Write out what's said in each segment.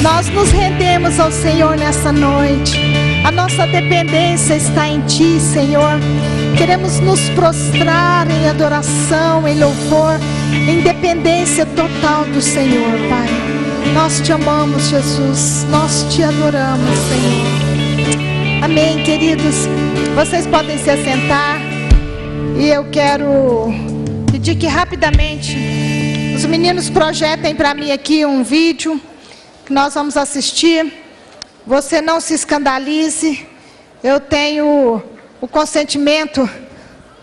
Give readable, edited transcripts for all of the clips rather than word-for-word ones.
Nós nos rendemos ao Senhor nessa noite. A nossa dependência está em Ti, Senhor. Queremos nos prostrar em adoração, em louvor, em dependência total do Senhor, Pai. Nós Te amamos, Jesus. Nós Te adoramos, Senhor. Amém, queridos. Vocês podem se assentar. E eu quero pedir que rapidamente os meninos projetem para mim aqui um vídeo que nós vamos assistir. Você não se escandalize. Eu tenho o consentimento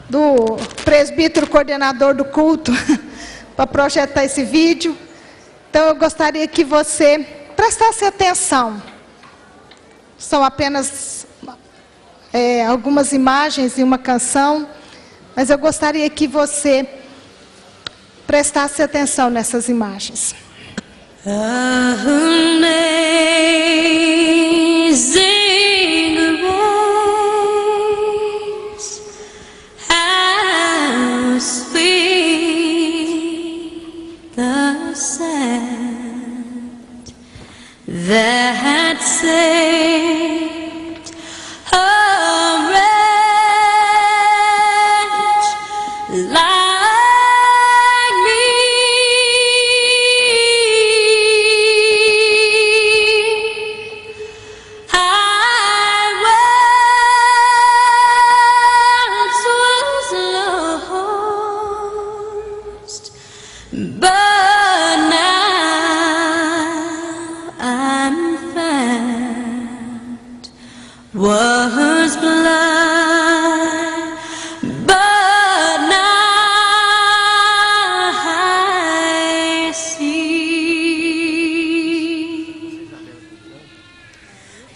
do presbítero coordenador do culto para projetar esse vídeo. Então eu gostaria que você prestasse atenção. São apenas algumas imagens e uma canção, mas eu gostaria que você prestasse atenção nessas imagens. Amazing grace, how sweet the sound that saved a wretch like me. But now I'm found, was blind, but now I see.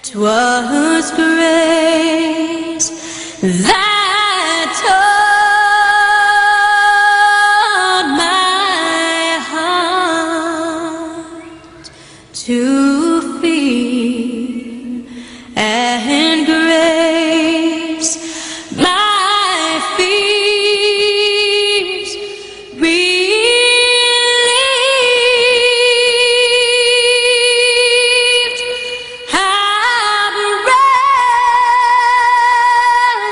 'Twas grace that taught my heart to fear, and grace my fears relieved. How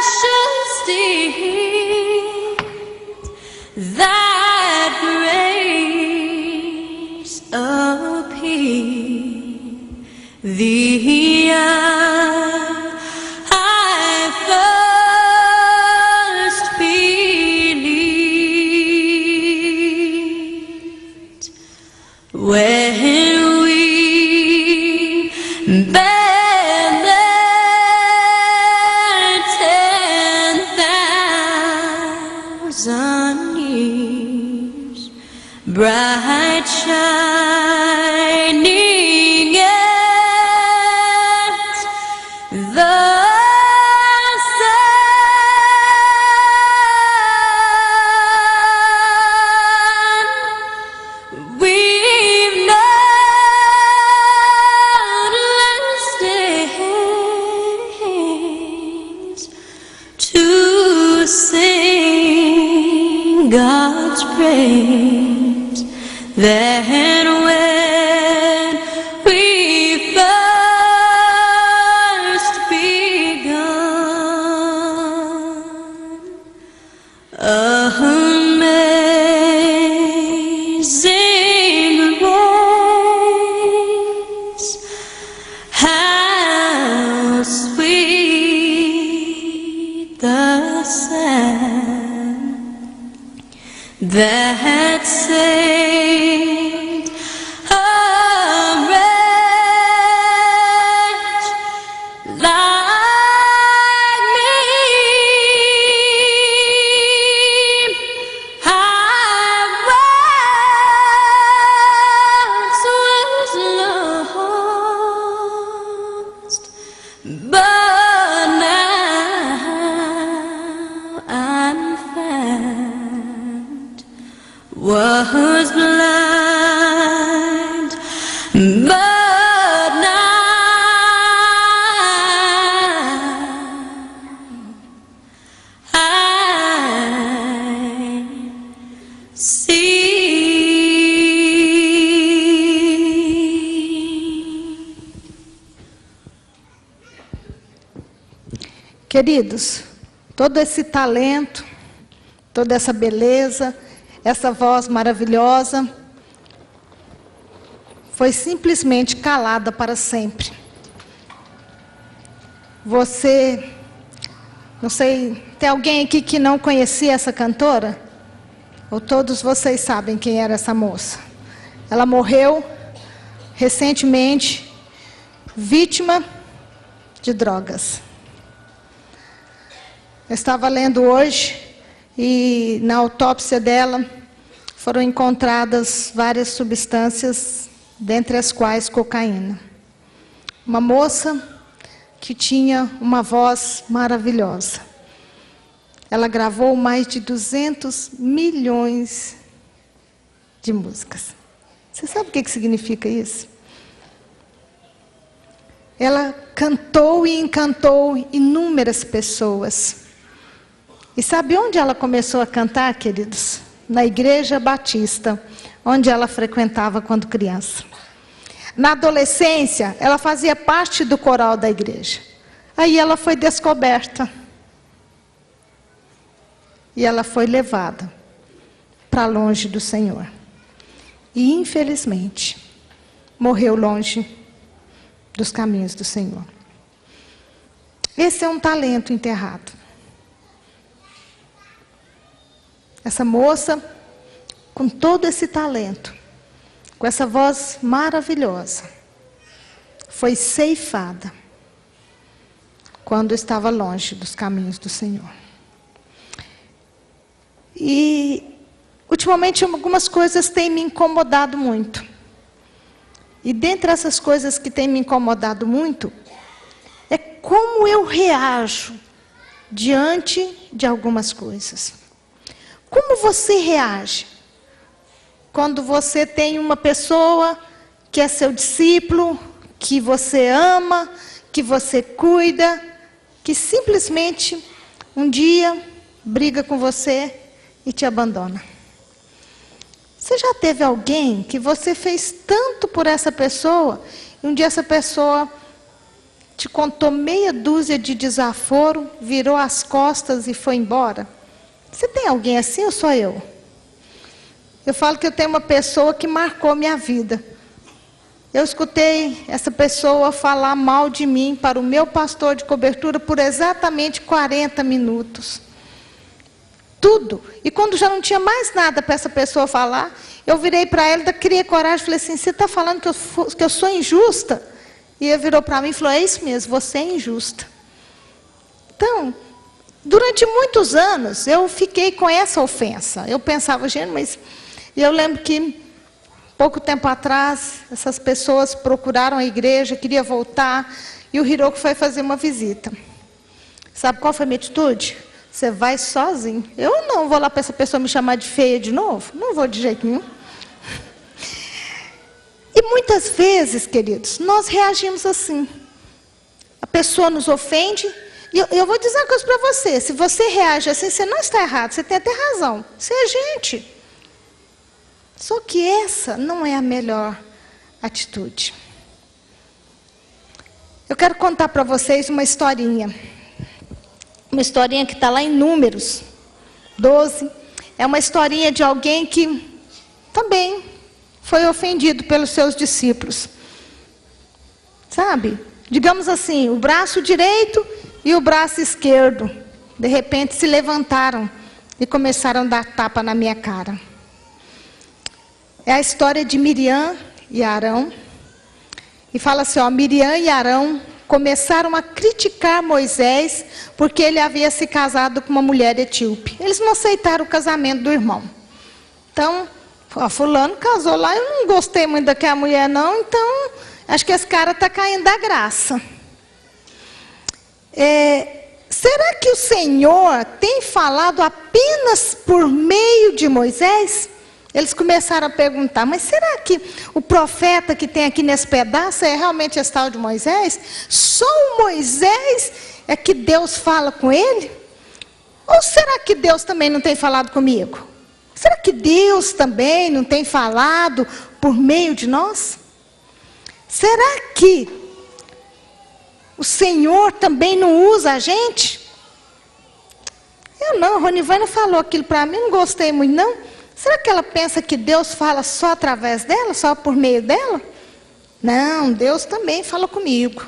precious deed that grace appeared the hour I first believed, when we bear the 10,000 years, bright shining at the sun. We've numberless days to sing God's praise. Then when we first begun, amazing grace, how sweet the sound that saved Queridos, todo esse talento, toda essa beleza, essa voz maravilhosa, foi simplesmente calada para sempre. Você, não sei, tem alguém aqui que não conhecia essa cantora? Ou todos vocês sabem quem era essa moça? Ela morreu recentemente, vítima de drogas. Eu estava lendo hoje e na autópsia dela foram encontradas várias substâncias, dentre as quais cocaína. Uma moça que tinha uma voz maravilhosa. Ela gravou mais de 200 milhões de músicas. Você sabe o que significa isso? Ela cantou e encantou inúmeras pessoas. E sabe onde ela começou a cantar, queridos? Na Igreja Batista, onde ela frequentava quando criança. Na adolescência, ela fazia parte do coral da igreja. Aí ela foi descoberta. E ela foi levada para longe do Senhor. E, infelizmente, morreu longe dos caminhos do Senhor. Esse é um talento enterrado. Essa moça, com todo esse talento, com essa voz maravilhosa, foi ceifada quando estava longe dos caminhos do Senhor. E, ultimamente, algumas coisas têm me incomodado muito. E, dentre essas coisas que têm me incomodado muito, é como eu reajo diante de algumas coisas. Como você reage quando você tem uma pessoa que é seu discípulo, que você ama, que você cuida, que simplesmente um dia briga com você e te abandona? Você já teve alguém que você fez tanto por essa pessoa, e um dia essa pessoa te contou meia dúzia de desaforo, virou as costas e foi embora? Você tem alguém assim ou só eu? Eu falo que eu tenho uma pessoa que marcou minha vida. Eu escutei essa pessoa falar mal de mim para o meu pastor de cobertura por exatamente 40 minutos. Tudo. E quando já não tinha mais nada para essa pessoa falar, eu virei para ela, criei coragem e falei assim: você está falando que eu sou injusta? E ele virou para mim e falou: é isso mesmo, você é injusta. Então, durante muitos anos, eu fiquei com essa ofensa. Eu pensava, gente, mas... E eu lembro que, pouco tempo atrás, essas pessoas procuraram a igreja, queriam voltar, e o Hiroko foi fazer uma visita. Sabe qual foi a minha atitude? Você vai sozinho. Eu não vou lá para essa pessoa me chamar de feia de novo. Não vou de jeito nenhum. E muitas vezes, queridos, nós reagimos assim. A pessoa nos ofende. E eu vou dizer uma coisa para você. Se você reage assim, você não está errado. Você tem até razão. Você é gente. Só que essa não é a melhor atitude. Eu quero contar para vocês uma historinha. Uma historinha que está lá em Números 12. É uma historinha de alguém que também foi ofendido pelos seus discípulos. Sabe? Digamos assim, o braço direito e o braço esquerdo, de repente, se levantaram e começaram a dar tapa na minha cara. É a história de Miriam e Arão. E fala assim, ó, Miriam e Arão começaram a criticar Moisés porque ele havia se casado com uma mulher etíope. Eles não aceitaram o casamento do irmão. Então, ó, fulano casou lá, eu não gostei muito daquela mulher não, então acho que esse cara está caindo da graça. Será que o Senhor tem falado apenas por meio de Moisés? Eles começaram a perguntar, mas será que o profeta que tem aqui nesse pedaço é realmente esse tal de Moisés? Só o Moisés é que Deus fala com ele? Ou será que Deus também não tem falado comigo? Será que Deus também não tem falado por meio de nós? Será que o Senhor também não usa a gente? Eu não, a Ronivânia falou aquilo para mim, não gostei muito não. Será que ela pensa que Deus fala só através dela, só por meio dela? Não, Deus também fala comigo.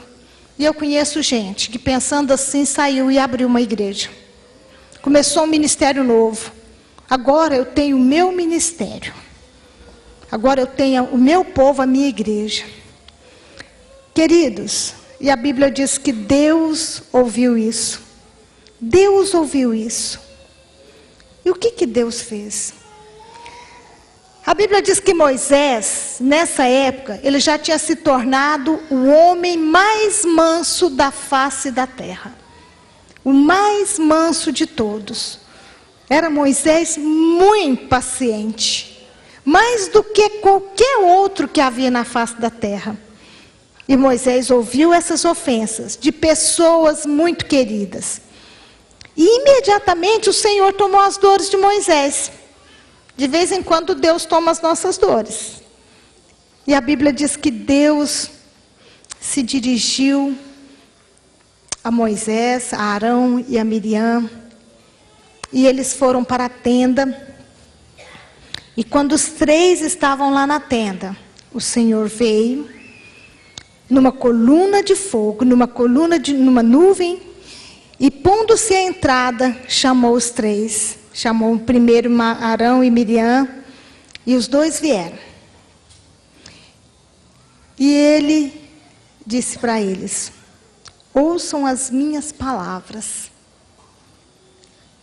E eu conheço gente que pensando assim saiu e abriu uma igreja. Começou um ministério novo. Agora eu tenho o meu ministério. Agora eu tenho o meu povo, a minha igreja. Queridos, e a Bíblia diz que Deus ouviu isso. Deus ouviu isso. E o que Deus fez? A Bíblia diz que Moisés, nessa época, ele já tinha se tornado o homem mais manso da face da terra. O mais manso de todos. Era Moisés muito paciente. Mais do que qualquer outro que havia na face da terra. E Moisés ouviu essas ofensas de pessoas muito queridas. E imediatamente o Senhor tomou as dores de Moisés. De vez em quando Deus toma as nossas dores. E a Bíblia diz que Deus se dirigiu a Moisés, a Arão e a Miriam. E eles foram para a tenda. E quando os três estavam lá na tenda, o Senhor veio numa coluna de fogo, numa nuvem, e pondo-se à entrada, chamou os três. Chamou primeiro Arão e Miriam, e os dois vieram. E ele disse para eles: ouçam as minhas palavras.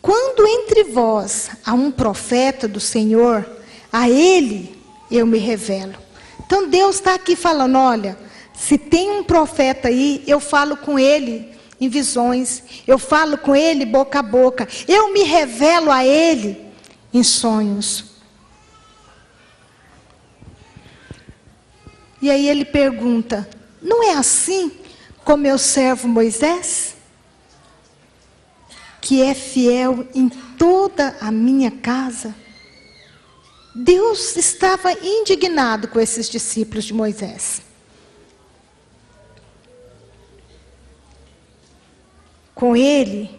Quando entre vós há um profeta do Senhor, a ele eu me revelo. Então Deus está aqui falando, olha, se tem um profeta aí, eu falo com ele em visões, eu falo com ele boca a boca, eu me revelo a ele em sonhos. E aí ele pergunta, não é assim com meu servo Moisés? Que é fiel em toda a minha casa? Deus estava indignado com esses discípulos de Moisés. Com ele,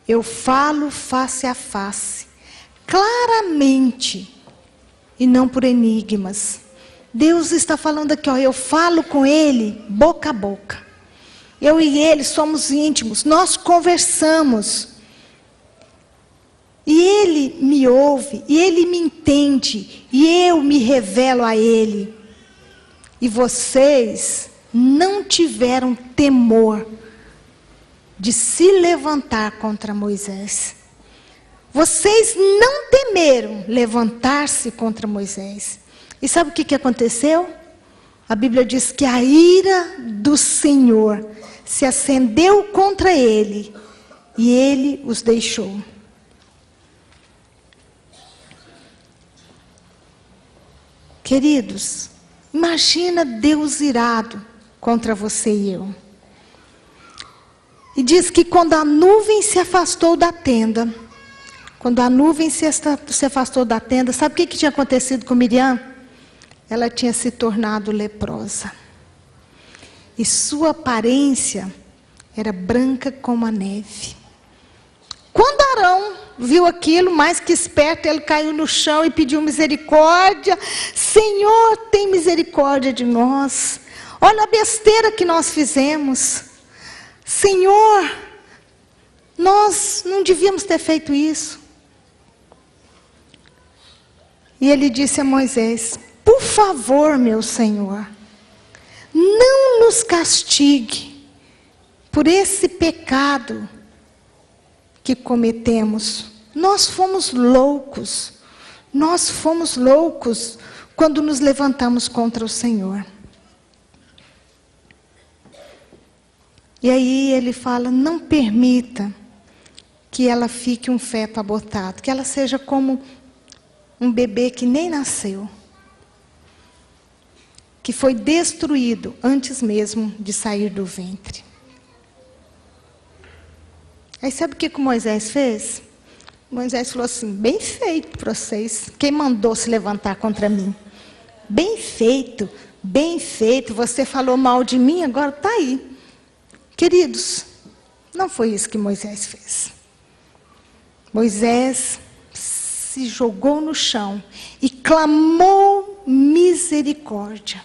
eu falo face a face, claramente, e não por enigmas. Deus está falando aqui, ó, eu falo com ele boca a boca. Eu e ele somos íntimos, nós conversamos. E ele me ouve, e ele me entende, e eu me revelo a ele. E vocês não tiveram temor de se levantar contra Moisés. Vocês não temeram levantar-se contra Moisés. E sabe o que aconteceu? A Bíblia diz que a ira do Senhor se acendeu contra ele, e ele os deixou. Queridos, imagina Deus irado contra você e eu. E diz que quando a nuvem se afastou da tenda, sabe o que tinha acontecido com Miriam? Ela tinha se tornado leprosa. E sua aparência era branca como a neve. Quando Arão viu aquilo, mais que esperto, ele caiu no chão e pediu misericórdia. Senhor, tem misericórdia de nós. Olha a besteira que nós fizemos. Senhor, nós não devíamos ter feito isso. E ele disse a Moisés, por favor, meu Senhor, não nos castigue por esse pecado que cometemos. Nós fomos loucos quando nos levantamos contra o Senhor. E aí ele fala, não permita que ela fique um feto abortado, que ela seja como um bebê que nem nasceu, que foi destruído antes mesmo de sair do ventre. Aí sabe o que Moisés fez? Moisés falou assim, bem feito para vocês, quem mandou se levantar contra mim? Bem feito, você falou mal de mim, agora está aí. Queridos, não foi isso que Moisés fez. Moisés se jogou no chão e clamou misericórdia.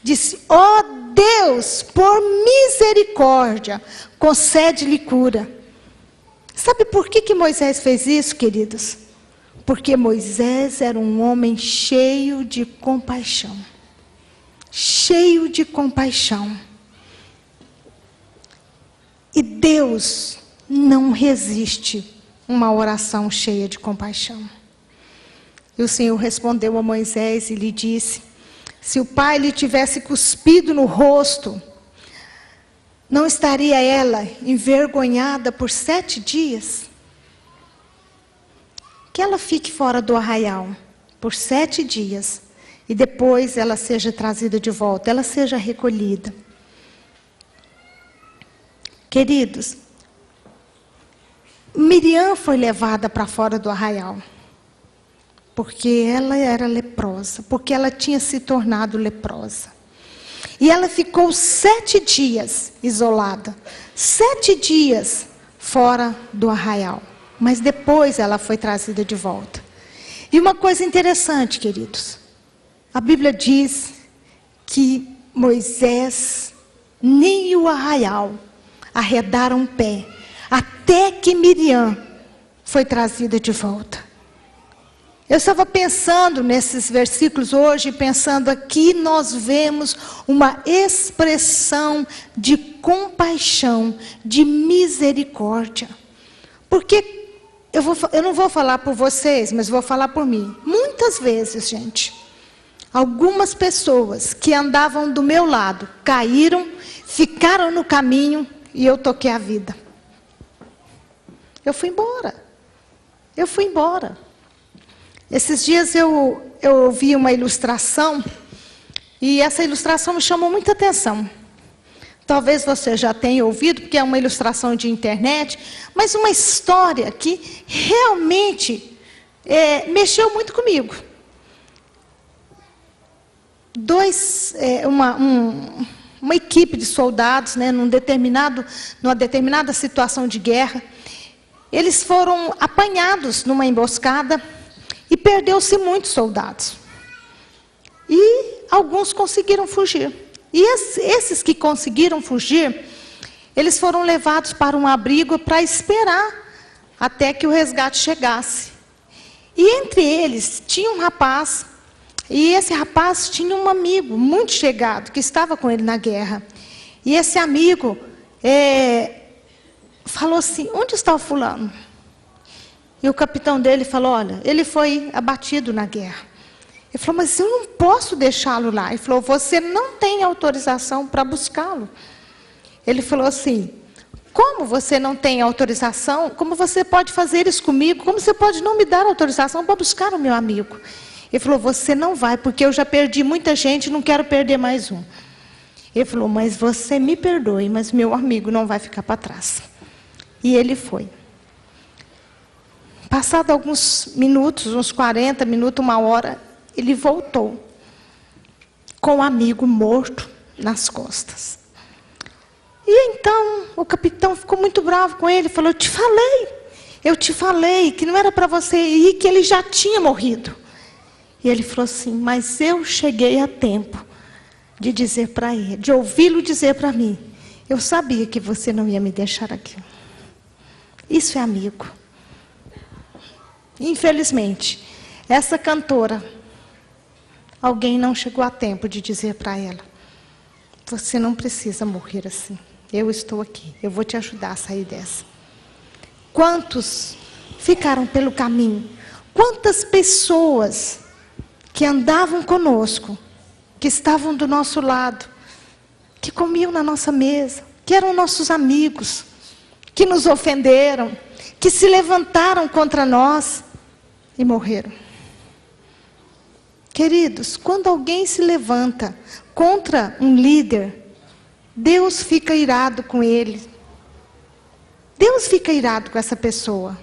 Disse: ó Deus, por misericórdia, concede-lhe cura. Sabe por que Moisés fez isso, queridos? Porque Moisés era um homem cheio de compaixão. Cheio de compaixão. E Deus não resiste uma oração cheia de compaixão. E o Senhor respondeu a Moisés e lhe disse: se o pai lhe tivesse cuspido no rosto, não estaria ela envergonhada por 7 dias? Que ela fique fora do arraial por 7 dias e depois ela seja trazida de volta, ela seja recolhida. Queridos, Miriam foi levada para fora do arraial, porque ela era leprosa, porque ela tinha se tornado leprosa. E ela ficou 7 dias isolada, 7 dias fora do arraial. Mas depois ela foi trazida de volta. E uma coisa interessante, queridos, a Bíblia diz que Moisés nem o arraial arredaram pé, até que Miriam foi trazida de volta. Eu estava pensando nesses versículos hoje, pensando aqui nós vemos uma expressão de compaixão, de misericórdia. Porque eu não vou falar por vocês, mas vou falar por mim. Muitas vezes, gente, algumas pessoas que andavam do meu lado caíram, ficaram no caminho e eu toquei a vida. Eu fui embora. Eu fui embora. Esses dias eu ouvi uma ilustração e essa ilustração me chamou muita atenção. Talvez você já tenha ouvido, porque é uma ilustração de internet, mas uma história que realmente mexeu muito comigo. Uma equipe de soldados, né, numa determinada situação de guerra, eles foram apanhados numa emboscada e perdeu-se muitos soldados. E alguns conseguiram fugir. E esses que conseguiram fugir, eles foram levados para um abrigo para esperar até que o resgate chegasse. E entre eles tinha um rapaz, e esse rapaz tinha um amigo muito chegado, que estava com ele na guerra. E esse amigo falou assim: onde está o fulano? E o capitão dele falou: olha, ele foi abatido na guerra. Ele falou: mas eu não posso deixá-lo lá. Ele falou: você não tem autorização para buscá-lo. Ele falou assim: como você não tem autorização? Como você pode fazer isso comigo? Como você pode não me dar autorização para buscar o meu amigo? Ele falou: você não vai, porque eu já perdi muita gente e não quero perder mais um. Ele falou: mas você me perdoe, mas meu amigo não vai ficar para trás. E ele foi. Passado alguns minutos, uns 40 minutos, 1 hora, ele voltou com o amigo morto nas costas. E então o capitão ficou muito bravo com ele, falou: eu te falei que não era para você ir, que ele já tinha morrido. E ele falou assim: mas eu cheguei a tempo de dizer para ele, de ouvi-lo dizer para mim, eu sabia que você não ia me deixar aqui. Isso é amigo. Infelizmente, essa cantora, alguém não chegou a tempo de dizer para ela: você não precisa morrer assim. Eu estou aqui, eu vou te ajudar a sair dessa. Quantos ficaram pelo caminho? Quantas pessoas que andavam conosco, que estavam do nosso lado, que comiam na nossa mesa, que eram nossos amigos, que nos ofenderam, que se levantaram contra nós e morreram. Queridos, quando alguém se levanta contra um líder, Deus fica irado com ele. Deus fica irado com essa pessoa.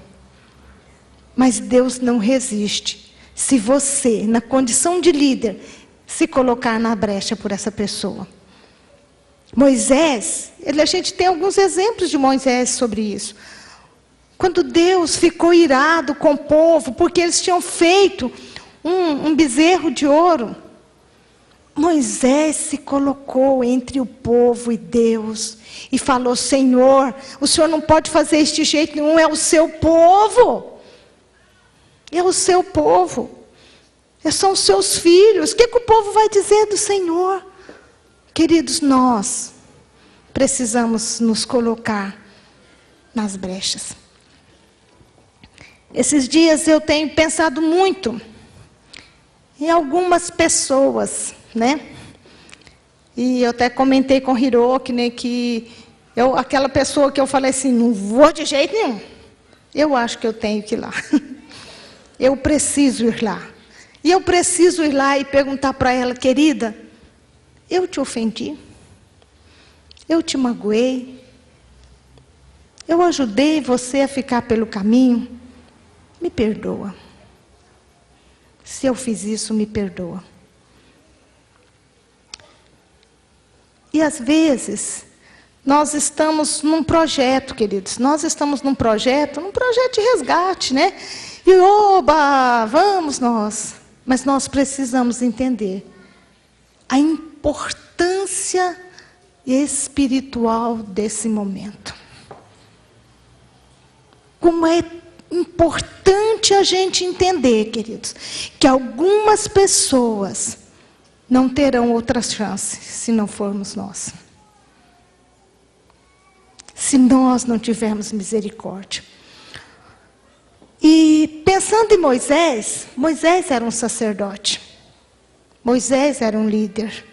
Mas Deus não resiste se você, na condição de líder, se colocar na brecha por essa pessoa. Moisés, a gente tem alguns exemplos de Moisés sobre isso. Quando Deus ficou irado com o povo, porque eles tinham feito um bezerro de ouro, Moisés se colocou entre o povo e Deus e falou: Senhor, o Senhor não pode fazer isso de jeito nenhum, é o seu povo. É o seu povo. São os seus filhos. O que o povo vai dizer do Senhor? Queridos, nós precisamos nos colocar nas brechas. Esses dias eu tenho pensado muito em algumas pessoas, né? E eu até comentei com o Hiroki, né, que aquela pessoa que eu falei assim, não vou de jeito nenhum. Eu acho que eu tenho que ir lá. Eu preciso ir lá. E eu preciso ir lá e perguntar para ela: querida, eu te ofendi? Eu te magoei? Eu ajudei você a ficar pelo caminho? Me perdoa. Se eu fiz isso, me perdoa. E às vezes, nós estamos num projeto, queridos. Nós estamos num projeto de resgate, né? E oba, vamos nós. Mas nós precisamos entender a importância espiritual desse momento. Como é importante a gente entender, queridos, que algumas pessoas não terão outra chance se não formos nós. Se nós não tivermos misericórdia. E pensando em Moisés, Moisés era um sacerdote. Moisés era um líder.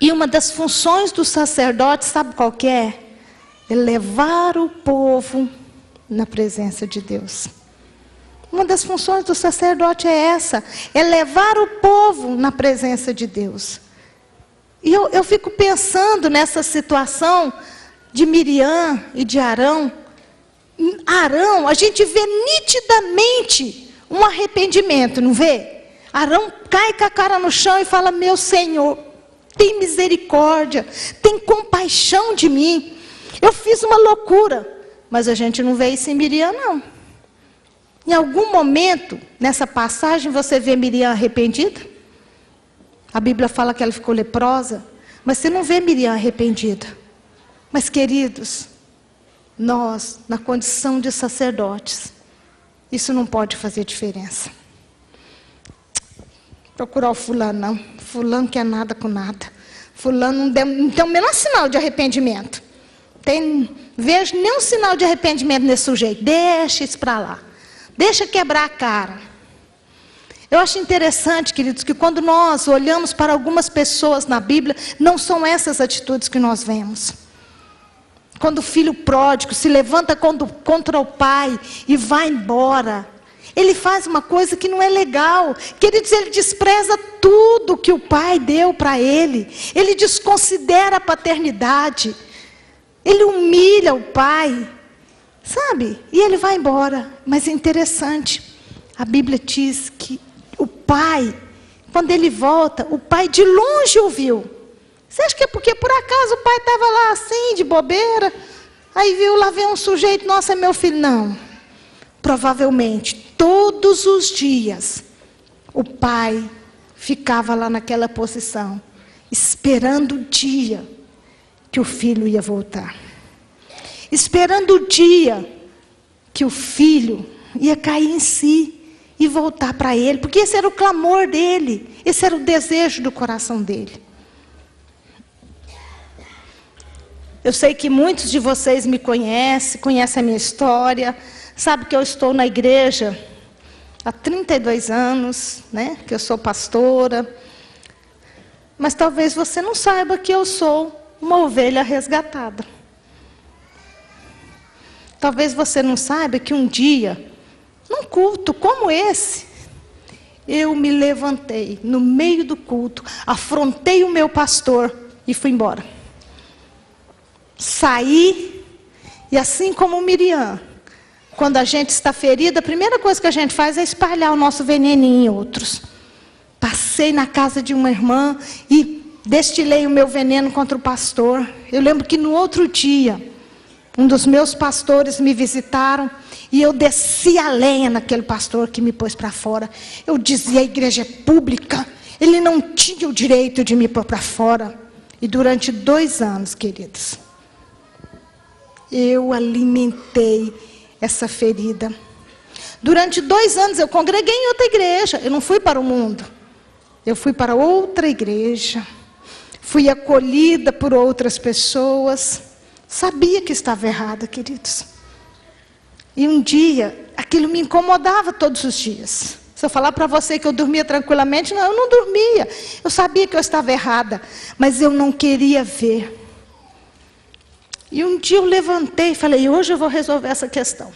E uma das funções do sacerdote, sabe qual que é? É levar o povo na presença de Deus. Uma das funções do sacerdote é essa, é levar o povo na presença de Deus. E eu fico pensando nessa situação de Miriam e de Arão. Arão, a gente vê nitidamente um arrependimento, não vê? Arão cai com a cara no chão e fala: meu Senhor, tem misericórdia, tem compaixão de mim. Eu fiz uma loucura, mas a gente não vê isso em Miriam, não. Em algum momento, nessa passagem, você vê Miriam arrependida? A Bíblia fala que ela ficou leprosa, mas você não vê Miriam arrependida. Mas, queridos, nós, na condição de sacerdotes, isso não pode fazer diferença. Procurar o fulano, não. Fulano quer nada com nada. Fulano não tem o menor sinal de arrependimento. Vejo nenhum sinal de arrependimento nesse sujeito. Deixa isso para lá. Deixa quebrar a cara. Eu acho interessante, queridos, que quando nós olhamos para algumas pessoas na Bíblia, não são essas atitudes que nós vemos. Quando o filho pródigo se levanta contra o pai e vai embora, ele faz uma coisa que não é legal. Queridos, ele despreza tudo que o pai deu para ele. Ele desconsidera a paternidade. Ele humilha o pai. Sabe? E ele vai embora. Mas é interessante. A Bíblia diz que o pai, quando ele volta, o pai de longe o viu. Você acha que é porque por acaso o pai estava lá assim, de bobeira? Aí viu, lá vem um sujeito, nossa, é meu filho. Não. Provavelmente, todos os dias, o pai ficava lá naquela posição, esperando o dia que o filho ia voltar. Esperando o dia que o filho ia cair em si e voltar para ele. Porque esse era o clamor dele, esse era o desejo do coração dele. Eu sei que muitos de vocês me conhecem a minha história, sabe que eu estou na igreja há 32 anos, né? Que eu sou pastora. Mas talvez você não saiba que eu sou uma ovelha resgatada. Talvez você não saiba que um dia, num culto como esse, eu me levantei no meio do culto, afrontei o meu pastor e fui embora. Saí, e assim como Miriam, quando a gente está ferida, a primeira coisa que a gente faz é espalhar o nosso veneninho em outros. Passei na casa de uma irmã e destilei o meu veneno contra o pastor. Eu lembro que no outro dia, Um dos meus pastores me visitaram e eu desci a lenha naquele pastor que me pôs para fora. Eu dizia: a igreja é pública, ele não tinha o direito de me pôr para fora. E durante 2 anos, queridos, eu alimentei essa ferida. Durante 2 anos eu congreguei em outra igreja. Eu não fui para o mundo. Eu fui para outra igreja. Fui acolhida por outras pessoas. Sabia que estava errada, queridos. E um dia, aquilo me incomodava todos os dias. Se eu falar para você que eu dormia tranquilamente, não, eu não dormia. Eu sabia que eu estava errada, mas eu não queria ver. E um dia eu levantei e falei: hoje eu vou resolver essa questão.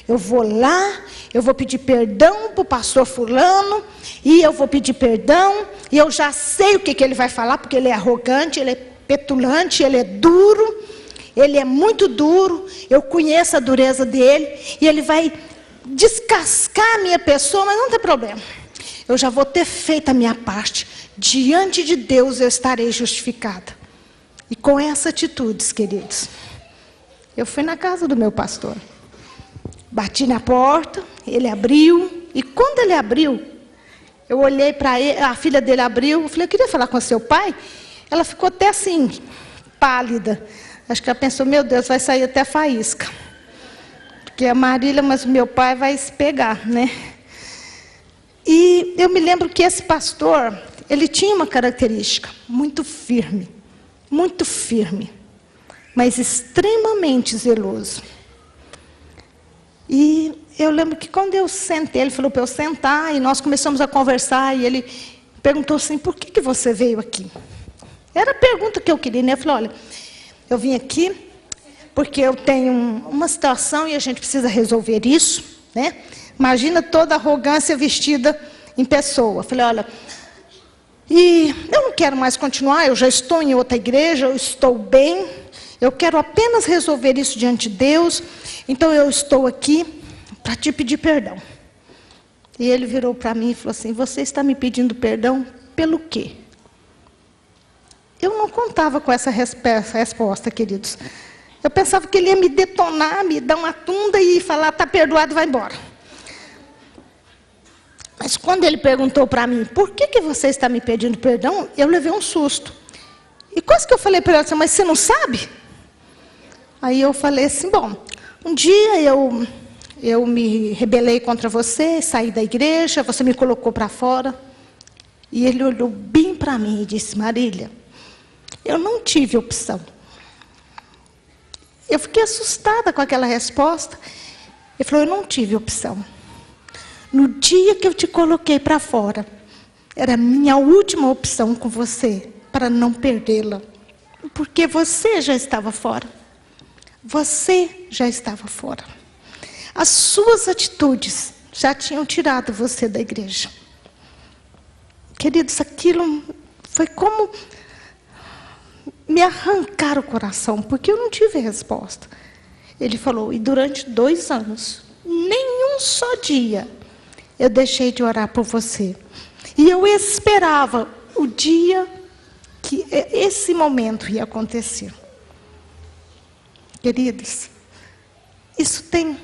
Eu vou lá, eu vou pedir perdão para o pastor fulano, e eu vou pedir perdão, e eu já sei o que ele vai falar, porque ele é arrogante, ele é petulante, ele é duro, ele é muito duro, eu conheço a dureza dele, e ele vai descascar a minha pessoa, mas não tem problema. Eu já vou ter feito a minha parte, diante de Deus eu estarei justificada. E com essas atitudes, queridos, eu fui na casa do meu pastor. Bati na porta, ele abriu, e quando ele abriu, eu olhei para ele, a filha dele abriu, eu falei: eu queria falar com seu pai. Ela ficou até assim, pálida. Acho que ela pensou: meu Deus, vai sair até faísca. Porque a Marília, mas o meu pai vai se pegar, né? E eu me lembro que esse pastor, ele tinha uma característica muito firme, mas extremamente zeloso. E eu lembro que quando eu sentei, ele falou para eu sentar, e nós começamos a conversar, e ele perguntou assim: por que você veio aqui? Era a pergunta que eu queria, né? Eu falei: olha, eu vim aqui porque eu tenho uma situação e a gente precisa resolver isso, né? Imagina toda a arrogância vestida em pessoa. Eu falei: olha, e eu não quero mais continuar, eu já estou em outra igreja, eu estou bem, eu quero apenas resolver isso diante de Deus, então eu estou aqui para te pedir perdão. E ele virou para mim e falou assim: você está me pedindo perdão pelo quê? Eu não contava com essa resposta, queridos. Eu pensava que ele ia me detonar, me dar uma tunda e falar: está perdoado, vai embora. Mas quando ele perguntou para mim: por que você está me pedindo perdão? Eu levei um susto. E quase que eu falei para ele assim: mas você não sabe? Aí eu falei assim: bom, um dia eu me rebelei contra você, saí da igreja, você me colocou para fora. E ele olhou bem para mim e disse: Marília, eu não tive opção. Eu fiquei assustada com aquela resposta. Ele falou: eu não tive opção. No dia que eu te coloquei para fora, era a minha última opção com você, para não perdê-la. Porque você já estava fora. Você já estava fora. As suas atitudes já tinham tirado você da igreja. Queridos, aquilo foi como me arrancar o coração, porque eu não tive resposta. Ele falou: e durante 2 anos, nenhum só dia, eu deixei de orar por você. E eu esperava o dia que esse momento ia acontecer. Queridos, isso tem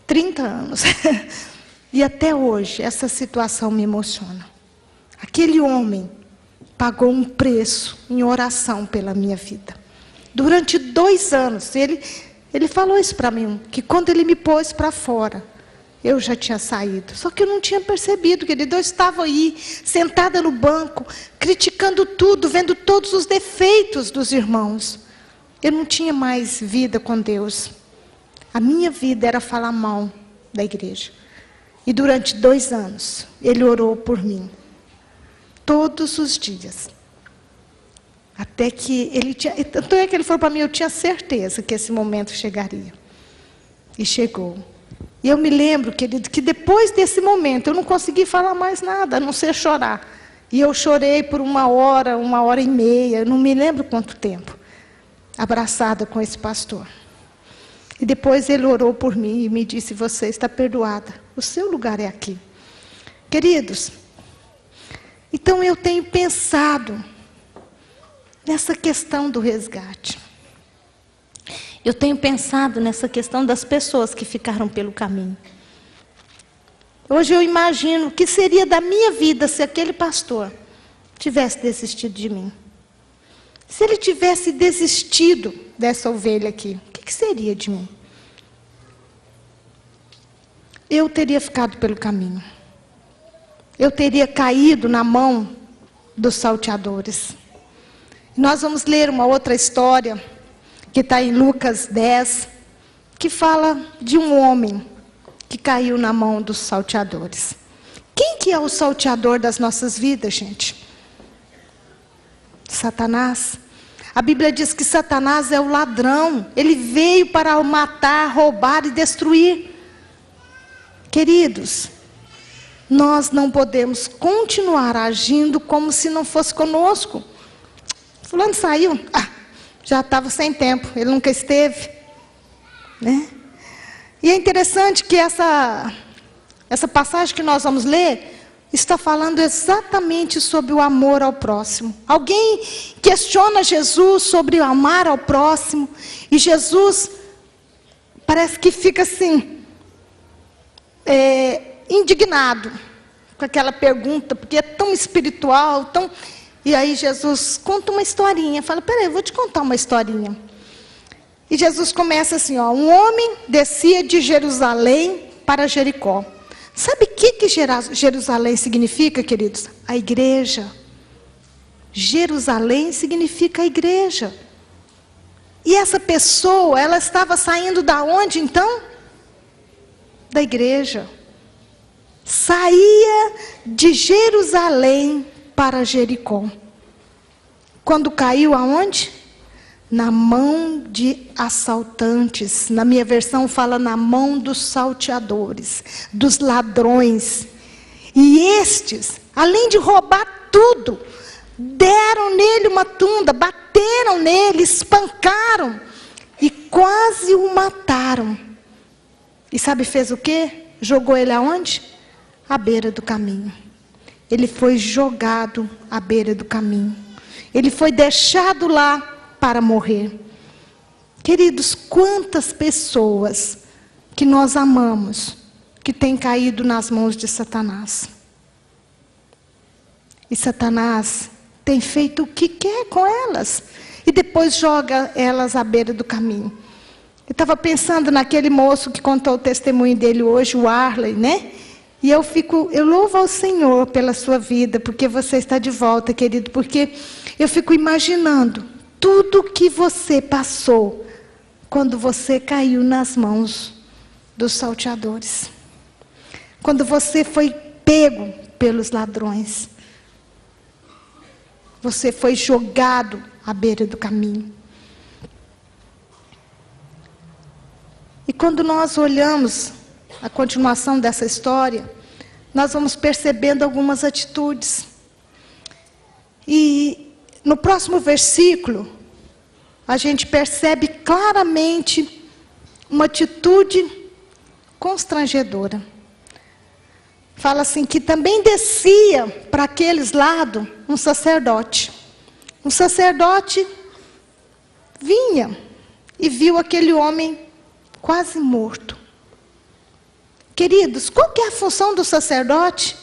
30 anos. E até hoje, essa situação me emociona. Aquele homem pagou um preço em oração pela minha vida. Durante 2 anos, ele falou isso para mim, que quando ele me pôs para fora, eu já tinha saído. Só que eu não tinha percebido, querido. Eu estava aí, sentada no banco, criticando tudo, vendo todos os defeitos dos irmãos. Eu não tinha mais vida com Deus. A minha vida era falar mal da igreja. E durante 2 anos, ele orou por mim. Todos os dias. Até que ele tinha... Tanto é que ele falou para mim: eu tinha certeza que esse momento chegaria. E chegou. E eu me lembro, querido, que depois desse momento, eu não consegui falar mais nada, a não ser chorar. E eu chorei por 1 hora, 1h30, eu não me lembro quanto tempo, abraçada com esse pastor. E depois ele orou por mim e me disse: você está perdoada, o seu lugar é aqui. Queridos, então eu tenho pensado nessa questão do resgate. Eu tenho pensado nessa questão das pessoas que ficaram pelo caminho. Hoje eu imagino o que seria da minha vida se aquele pastor tivesse desistido de mim. Se ele tivesse desistido dessa ovelha aqui, o que seria de mim? Eu teria ficado pelo caminho. Eu teria caído na mão dos salteadores. Nós vamos ler uma outra história, que está em Lucas 10, que fala de um homem que caiu na mão dos salteadores. Quem que é o salteador das nossas vidas, gente? Satanás. A Bíblia diz que Satanás é o ladrão. Ele veio para matar, roubar e destruir. Queridos, nós não podemos continuar agindo como se não fosse conosco. Fulano saiu, já estava sem tempo, ele nunca esteve, né? E é interessante que essa passagem que nós vamos ler está falando exatamente sobre o amor ao próximo. Alguém questiona Jesus sobre amar ao próximo, e Jesus parece que fica assim, indignado com aquela pergunta, porque é tão espiritual, tão... E aí Jesus conta uma historinha, fala, peraí, eu vou te contar uma historinha. E Jesus começa assim, ó, um homem descia de Jerusalém para Jericó. Sabe o que Jerusalém significa, queridos? A igreja. Jerusalém significa a igreja. E essa pessoa, ela estava saindo da onde então? Da igreja. Saía de Jerusalém para Jericó. Quando caiu aonde? Na mão de assaltantes. Na minha versão fala na mão dos salteadores, dos ladrões. E estes, além de roubar tudo, deram nele uma tunda, bateram nele, espancaram e quase o mataram. E sabe fez o quê? Jogou ele aonde? À beira do caminho. Ele foi jogado à beira do caminho. Ele foi deixado lá para morrer. Queridos, quantas pessoas que nós amamos, que têm caído nas mãos de Satanás. E Satanás tem feito o que quer com elas. E depois joga elas à beira do caminho. Eu estava pensando naquele moço que contou o testemunho dele hoje, o Arley, né? E eu louvo ao Senhor pela sua vida, porque você está de volta, querido, porque eu fico imaginando tudo que você passou quando você caiu nas mãos dos salteadores. Quando você foi pego pelos ladrões. Você foi jogado à beira do caminho. E quando nós olhamos a continuação dessa história, nós vamos percebendo algumas atitudes. E no próximo versículo, a gente percebe claramente uma atitude constrangedora. Fala assim, que também descia para aqueles lados um sacerdote. Um sacerdote vinha e viu aquele homem quase morto. Queridos, qual que é a função do sacerdote?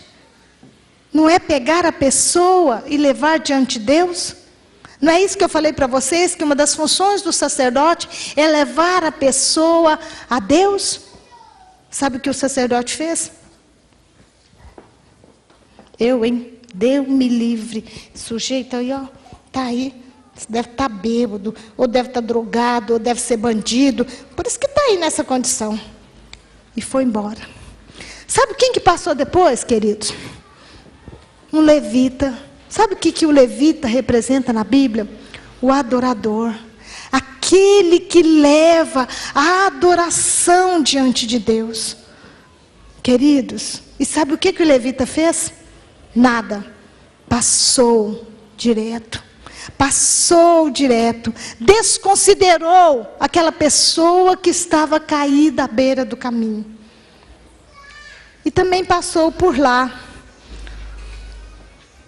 Não é pegar a pessoa e levar diante de Deus? Não é isso que eu falei para vocês, que uma das funções do sacerdote é levar a pessoa a Deus? Sabe o que o sacerdote fez? Deus me livre. Sujeito aí, ó, tá aí. Deve estar bêbado, ou deve estar drogado, ou deve ser bandido. Por isso que está aí nessa condição. E foi embora. Sabe quem que passou depois, queridos? Um levita. Sabe o que o levita representa na Bíblia? O adorador. Aquele que leva a adoração diante de Deus. Queridos, e sabe o que o levita fez? Nada. Passou direto. Passou direto. Desconsiderou aquela pessoa que estava caída à beira do caminho. E também passou por lá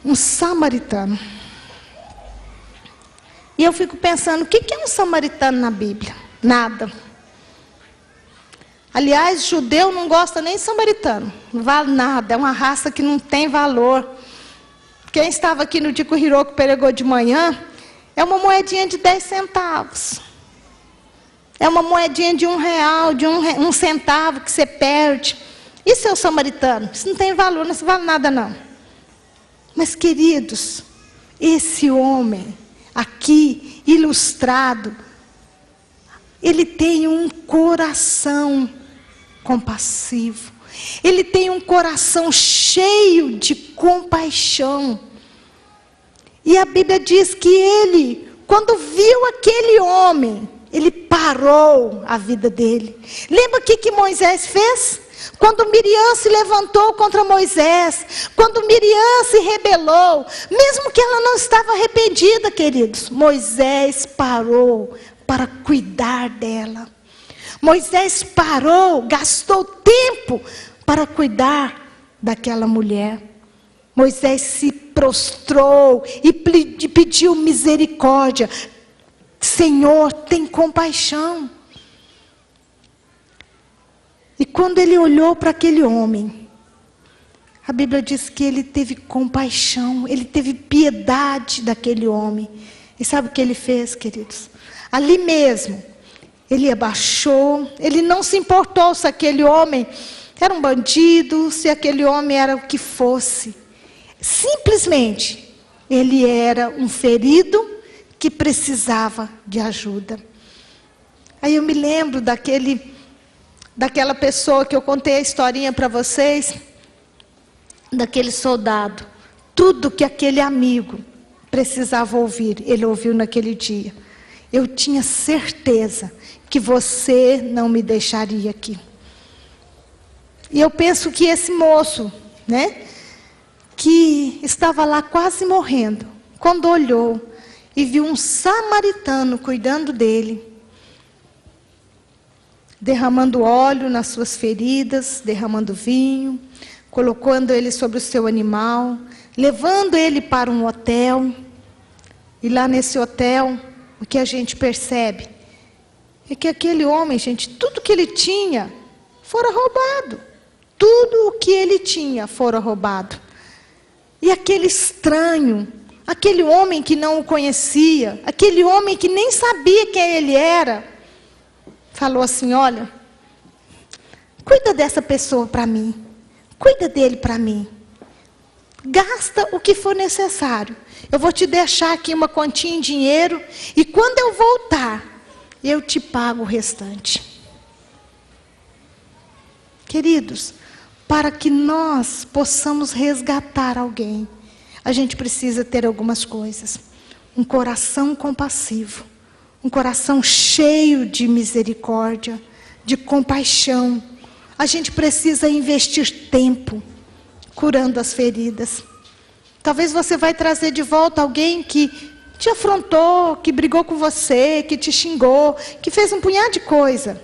um samaritano. E eu fico pensando, o que é um samaritano na Bíblia? Nada. Aliás, judeu não gosta nem de samaritano. Não vale nada, é uma raça que não tem valor. Quem estava aqui no dia que o Hiroki pregou de manhã, é uma moedinha de 10 centavos. É uma moedinha de R$1, de um centavo que você perde. Isso é o samaritano. Isso não tem valor, não vale nada não. Mas, queridos, esse homem aqui, ilustrado, ele tem um coração compassivo. Ele tem um coração cheio de compaixão. E a Bíblia diz que ele, quando viu aquele homem, ele parou a vida dele. Lembra o que Moisés fez? Quando Miriam se levantou contra Moisés, quando Miriam se rebelou, mesmo que ela não estava arrependida, queridos, Moisés parou para cuidar dela. Moisés parou, gastou tempo para cuidar daquela mulher. Moisés se prostrou e pediu misericórdia. Senhor, tem compaixão. E quando ele olhou para aquele homem, a Bíblia diz que ele teve compaixão, ele teve piedade daquele homem. E sabe o que ele fez, queridos? Ali mesmo, ele abaixou, ele não se importou se aquele homem era um bandido, se aquele homem era o que fosse. Simplesmente, ele era um ferido que precisava de ajuda. Aí eu me lembro daquela pessoa que eu contei a historinha para vocês, daquele soldado. Tudo que aquele amigo precisava ouvir, ele ouviu naquele dia. Eu tinha certeza que você não me deixaria aqui. E eu penso que esse moço, que estava lá quase morrendo, quando olhou e viu um samaritano cuidando dele, derramando óleo nas suas feridas, derramando vinho, colocando ele sobre o seu animal, levando ele para um hotel. E lá nesse hotel, o que a gente percebe é que aquele homem, gente, tudo que ele tinha fora roubado. Tudo o que ele tinha fora roubado. E aquele estranho, aquele homem que não o conhecia, aquele homem que nem sabia quem ele era, falou assim: olha, cuida dessa pessoa para mim, cuida dele para mim, gasta o que for necessário, eu vou te deixar aqui uma quantia em dinheiro, e quando eu voltar, eu te pago o restante. Queridos, para que nós possamos resgatar alguém, a gente precisa ter algumas coisas: um coração compassivo, um coração cheio de misericórdia, de compaixão. A gente precisa investir tempo curando as feridas. Talvez você vai trazer de volta alguém que te afrontou, que brigou com você, que te xingou, que fez um punhado de coisa.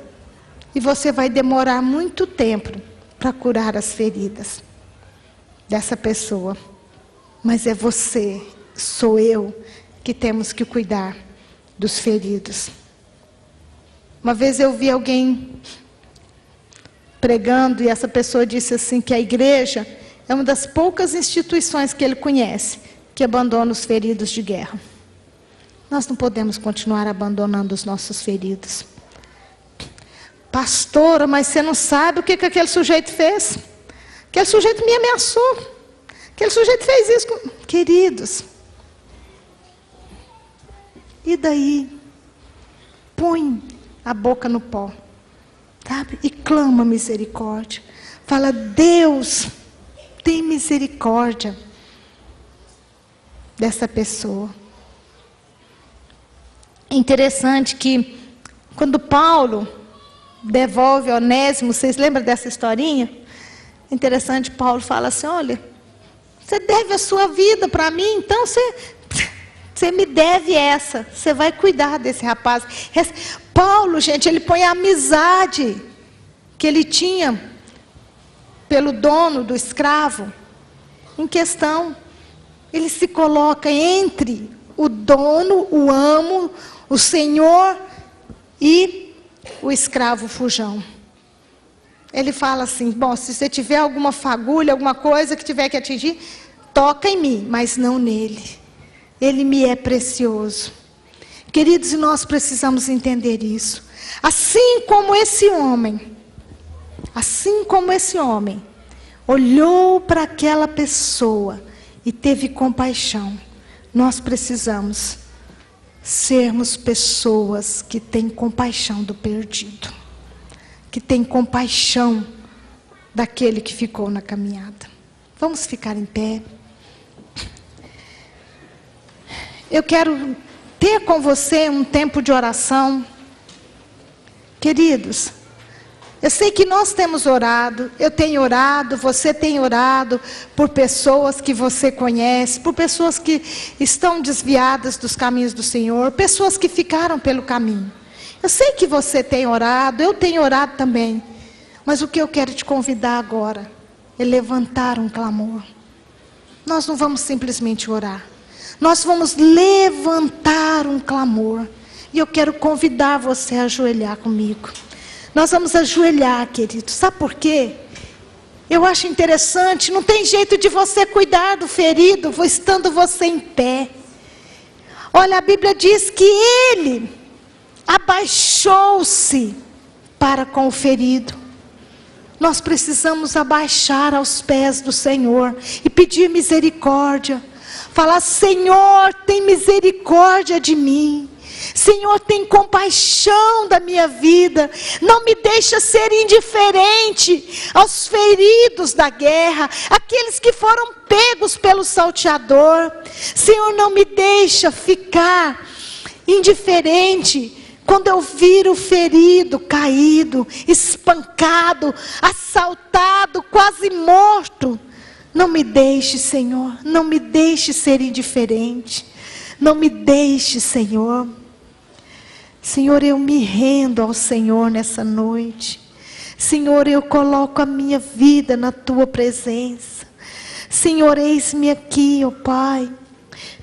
E você vai demorar muito tempo para curar as feridas dessa pessoa. Mas é você, sou eu, que temos que cuidar dos feridos. Uma vez eu vi alguém pregando e essa pessoa disse assim que a igreja é uma das poucas instituições que ele conhece que abandona os feridos de guerra. Nós não podemos continuar abandonando os nossos feridos. Pastora, mas você não sabe o que aquele sujeito fez? Aquele sujeito me ameaçou. Aquele sujeito fez isso. Queridos, e daí? Põe a boca no pó, sabe? E clama misericórdia. Fala: Deus, tem misericórdia dessa pessoa. É interessante que quando Paulo devolve Onésimo, vocês lembram dessa historinha? É interessante, Paulo fala assim: olha, você deve a sua vida para mim, então você me deve essa, você vai cuidar desse rapaz. Paulo, gente, ele põe a amizade que ele tinha pelo dono do escravo em questão. Ele se coloca entre o dono, o amo, o senhor e o escravo fujão. Ele fala assim: bom, se você tiver alguma fagulha, alguma coisa que tiver que atingir, toca em mim, mas não nele. Ele me é precioso. Queridos, nós precisamos entender isso. Assim como esse homem olhou para aquela pessoa e teve compaixão, nós precisamos sermos pessoas que têm compaixão do perdido, que têm compaixão daquele que ficou na caminhada. Vamos ficar em pé. Eu quero ter com você um tempo de oração. Queridos, eu sei que nós temos orado, eu tenho orado, você tem orado por pessoas que você conhece, por pessoas que estão desviadas dos caminhos do Senhor, pessoas que ficaram pelo caminho. Eu sei que você tem orado, eu tenho orado também, mas o que eu quero te convidar agora é levantar um clamor. Nós não vamos simplesmente orar, nós vamos levantar um clamor, e eu quero convidar você a ajoelhar comigo. Nós vamos ajoelhar, querido. Sabe por quê? Eu acho interessante, não tem jeito de você cuidar do ferido estando você em pé. Olha, a Bíblia diz que ele abaixou-se para com o ferido. Nós precisamos abaixar aos pés do Senhor e pedir misericórdia. Falar: Senhor, tem misericórdia de mim. Senhor, tem compaixão da minha vida. Não me deixa ser indiferente aos feridos da guerra, aqueles que foram pegos pelo salteador. Senhor, não me deixa ficar indiferente quando eu vir o ferido caído, espancado, assaltado, quase morto. Não me deixe, Senhor, não me deixe ser indiferente. Não me deixe, Senhor. Senhor, eu me rendo ao Senhor nessa noite. Senhor, eu coloco a minha vida na Tua presença. Senhor, eis-me aqui, ó Pai.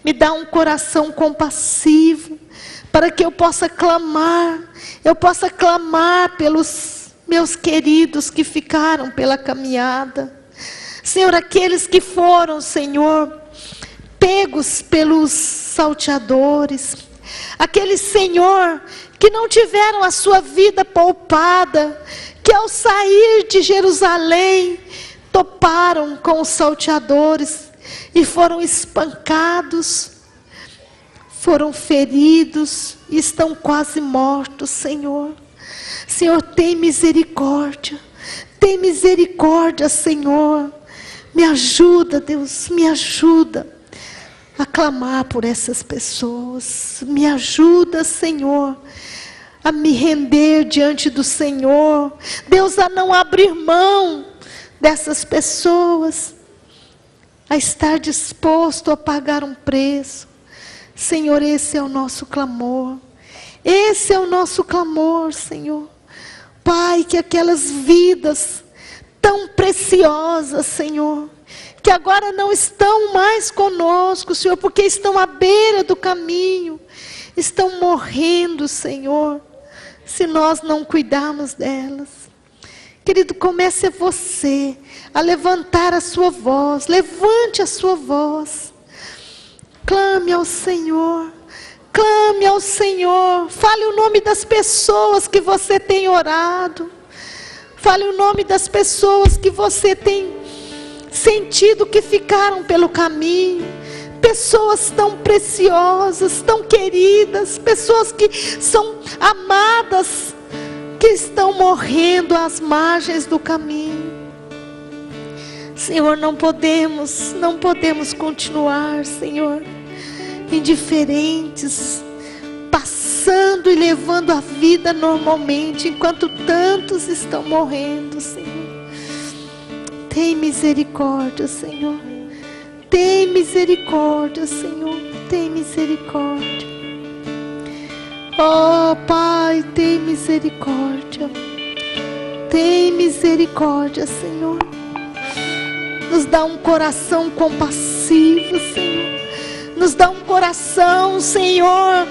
Me dá um coração compassivo, para que eu possa clamar pelos meus queridos que ficaram pela caminhada. Senhor, aqueles que foram, Senhor, pegos pelos salteadores, aqueles, Senhor, que não tiveram a sua vida poupada, que ao sair de Jerusalém, toparam com os salteadores e foram espancados, foram feridos e estão quase mortos, Senhor. Senhor, tem misericórdia, Senhor. Me ajuda, Deus, me ajuda a clamar por essas pessoas. Me ajuda, Senhor, a me render diante do Senhor. Deus, a não abrir mão dessas pessoas, a estar disposto a pagar um preço. Senhor, esse é o nosso clamor. Esse é o nosso clamor, Senhor. Pai, que aquelas vidas tão preciosas, Senhor, que agora não estão mais conosco, Senhor, porque estão à beira do caminho, estão morrendo, Senhor, se nós não cuidarmos delas. Querido, comece você a levantar a sua voz, levante a sua voz, clame ao Senhor, fale o nome das pessoas que você tem orado, fale o nome das pessoas que você tem sentido que ficaram pelo caminho, pessoas tão preciosas, tão queridas, pessoas que são amadas, que estão morrendo às margens do caminho. Senhor, não podemos continuar, Senhor, indiferentes, passando e levando a vida normalmente, enquanto tantos estão morrendo, Senhor. Tem misericórdia, Senhor. Tem misericórdia, Senhor. Tem misericórdia. Oh, Pai, tem misericórdia. Tem misericórdia, Senhor. Nos dá um coração compassivo, Senhor. Nos dá um coração, Senhor,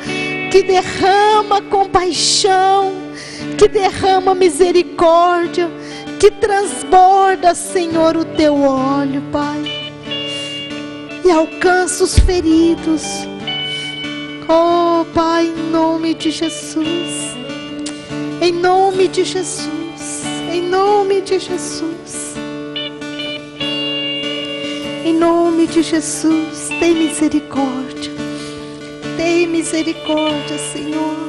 que derrama compaixão, que derrama misericórdia, que transborda, Senhor, o teu óleo, Pai, e alcança os feridos. Oh, Pai, em nome de Jesus, em nome de Jesus, em nome de Jesus, em nome de Jesus, tem misericórdia, Senhor.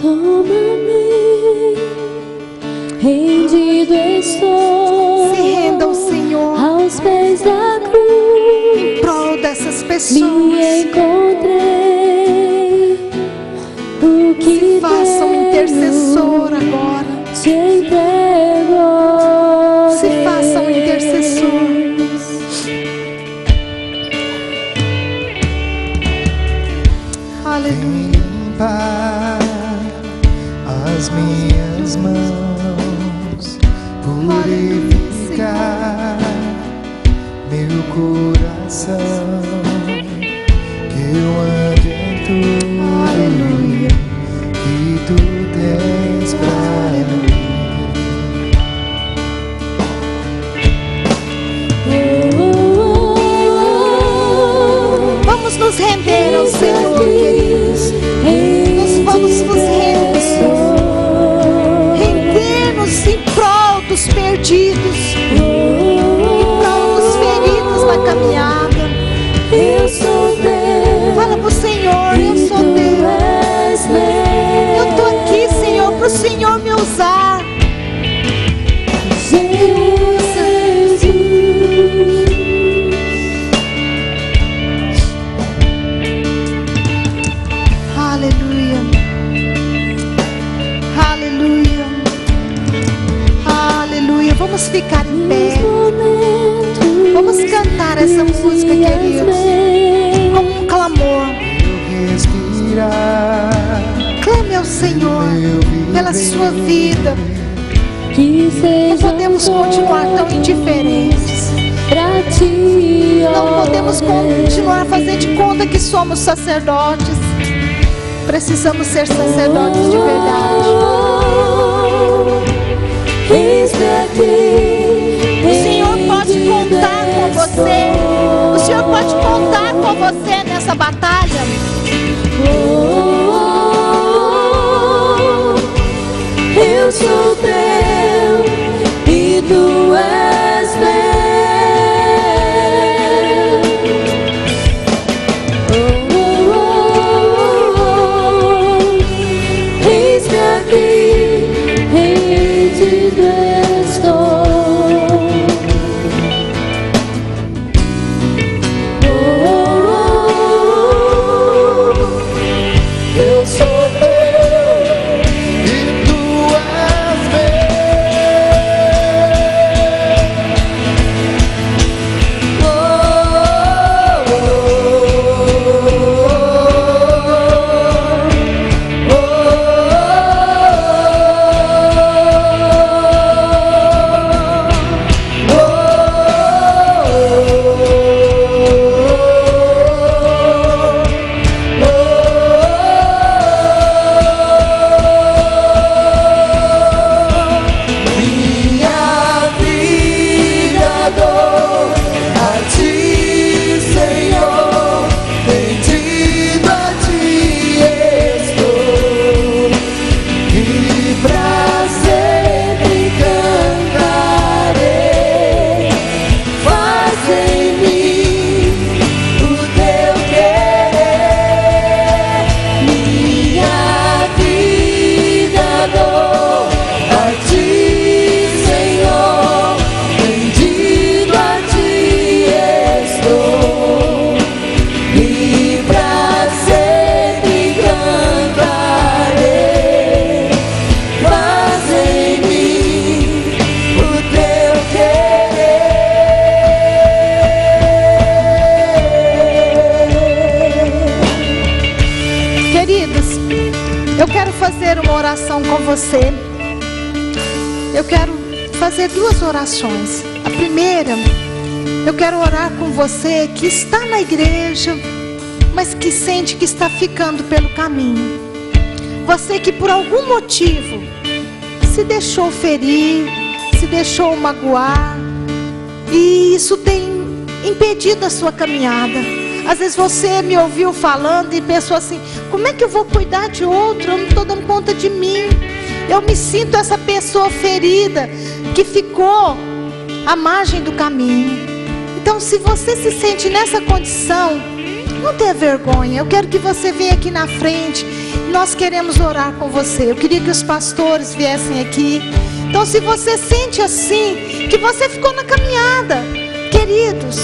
Toma-me, rendido estou. Se renda ao Senhor aos pés da cruz. em prol dessas pessoas. Me encontrei. O que Se faça um intercessor agora. te entrego. Se faça um intercessor. Aleluia. Limpar as minhas mãos, purificar meu coração, que eu ande em tudo. Aleluia. Que tu tens pra mim. Vamos nos render ao Senhor, queridos. Nós vamos nos render-nos em prol dos perdidos, em prol dos feridos na caminhada. Eu sou teu. Fala pro Senhor, eu sou teu. Eu tô aqui, Senhor, pro Senhor me usar. Aleluia. Aleluia. Aleluia. Vamos ficar em pé. Vamos cantar essa música, queridos, como um clamor. Respirar, Clame ao Senhor pela sua vida. Não Não podemos continuar tão indiferentes. Não podemos continuar fazendo de conta que somos sacerdotes. Precisamos ser sacerdotes de verdade. O Senhor pode contar com você. O Senhor pode contar com você nessa batalha. Eu sou teu e tu és meu. Eis-me aqui, rendido estou. eu sou teu e tu és minha vida dou a ti, Senhor, rendido a ti estou, e pra sempre cantarei. Faz em mim o teu querer, minha vida dou a ti, Senhor, rendido a ti estou, e pra sempre cantarei. Faz em mim o teu querer. Queridos, eu quero fazer uma oração com você. Eu quero fazer duas orações. A primeira, eu quero orar com você que está na igreja, mas que sente que está ficando pelo caminho. Você que por algum motivo se deixou ferir, se deixou magoar, e isso tem impedido a sua caminhada. Às vezes você me ouviu falando e pensou assim: como é que eu vou cuidar de outro? Eu não estou dando conta de mim. Eu me sinto essa pessoa ferida que ficou à margem do caminho. Então, se você se sente nessa condição, não tenha vergonha. Eu quero que você venha aqui na frente. Nós queremos orar com você. Eu queria que os pastores viessem aqui. Então, se você sente assim, que você ficou na caminhada, queridos,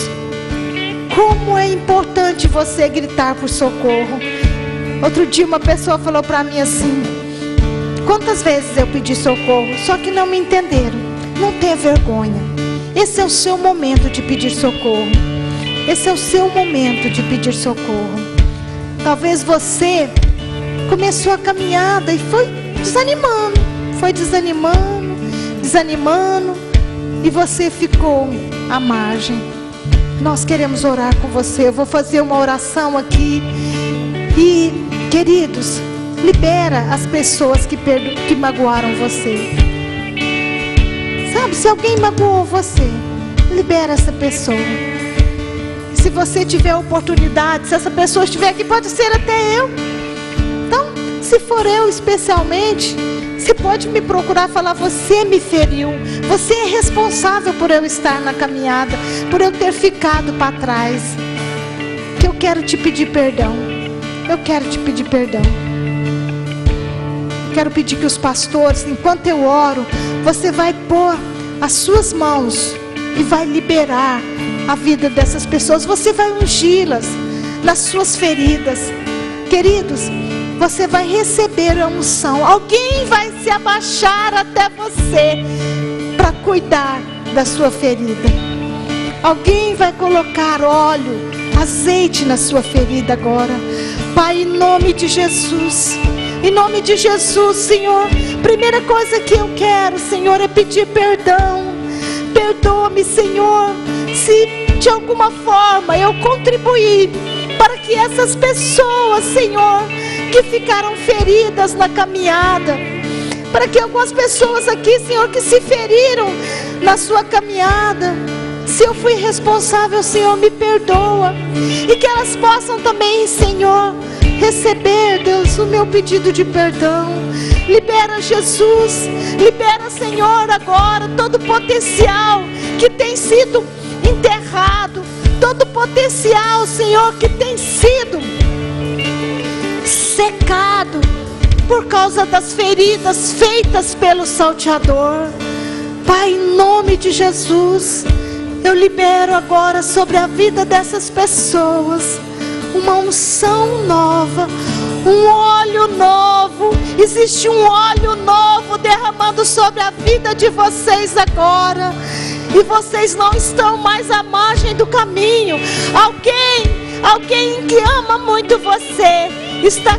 como é importante você gritar por socorro. Outro dia uma pessoa falou para mim assim: quantas vezes eu pedi socorro, só que não me entenderam. Não tenha vergonha. Esse é o seu momento de pedir socorro. Esse é o seu momento de pedir socorro. Talvez você começou a caminhada e foi desanimando. Foi desanimando, e você ficou à margem. Nós queremos orar com você. Eu vou fazer uma oração aqui. E, queridos, libera as pessoas que magoaram você. Sabe, se alguém magoou você, libera essa pessoa. Se você tiver oportunidade, se essa pessoa estiver aqui, pode ser até eu. Então, se for eu especialmente, você pode me procurar e falar: você me feriu, você é responsável por eu estar na caminhada, por eu ter ficado para trás. Que eu quero te pedir perdão. Eu quero te pedir perdão. Quero pedir que os pastores, enquanto eu oro, você vai pôr as suas mãos e vai liberar a vida dessas pessoas. Você vai ungí-las nas suas feridas. Queridos, você vai receber a unção. Alguém vai se abaixar até você para cuidar da sua ferida. Alguém vai colocar óleo, azeite na sua ferida agora. Pai, em nome de Jesus, em nome de Jesus, Senhor, primeira coisa que eu quero, Senhor, é pedir perdão. Perdoa-me, Senhor, se de alguma forma eu contribuí para que essas pessoas, Senhor, que ficaram feridas na caminhada, para que algumas pessoas aqui, Senhor, que se feriram na sua caminhada, se eu fui responsável, Senhor, me perdoa. E que elas possam também, Senhor, receber, Deus, o meu pedido de perdão. Libera, Jesus, libera, Senhor, agora todo o potencial que tem sido enterrado, todo o potencial, Senhor, que tem sido secado por causa das feridas feitas pelo salteador. Pai, em nome de Jesus, eu libero agora sobre a vida dessas pessoas uma unção nova, um óleo novo. Existe um óleo novo derramando sobre a vida de vocês agora. E vocês não estão mais à margem do caminho. Alguém que ama muito você está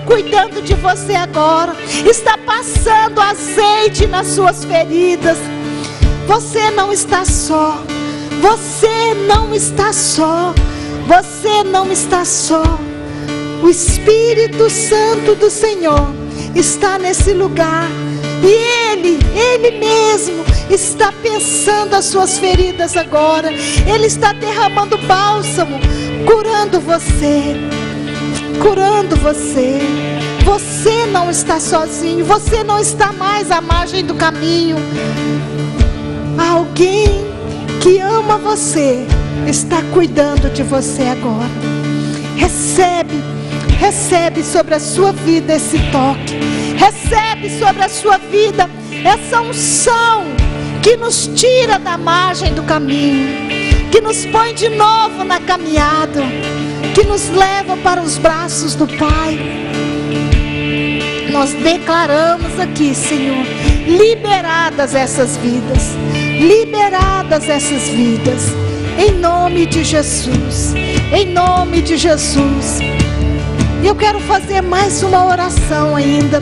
cuidando de você agora. Está passando azeite nas suas feridas. Você não está só. Você não está só. Você não está só. O Espírito Santo do Senhor está nesse lugar. E Ele mesmo está pensando as suas feridas agora. Ele está derramando bálsamo, curando você. Curando você. Você não está sozinho. Você não está mais à margem do caminho. Alguém que ama você está cuidando de você agora. Recebe sobre a sua vida esse toque. Recebe sobre a sua vida essa unção que nos tira da margem do caminho, que nos põe de novo na caminhada, que nos leva para os braços do Pai. Nós declaramos aqui, Senhor, liberadas essas vidas. Liberadas essas vidas. Em nome de Jesus. Em nome de Jesus. E eu quero fazer mais uma oração ainda.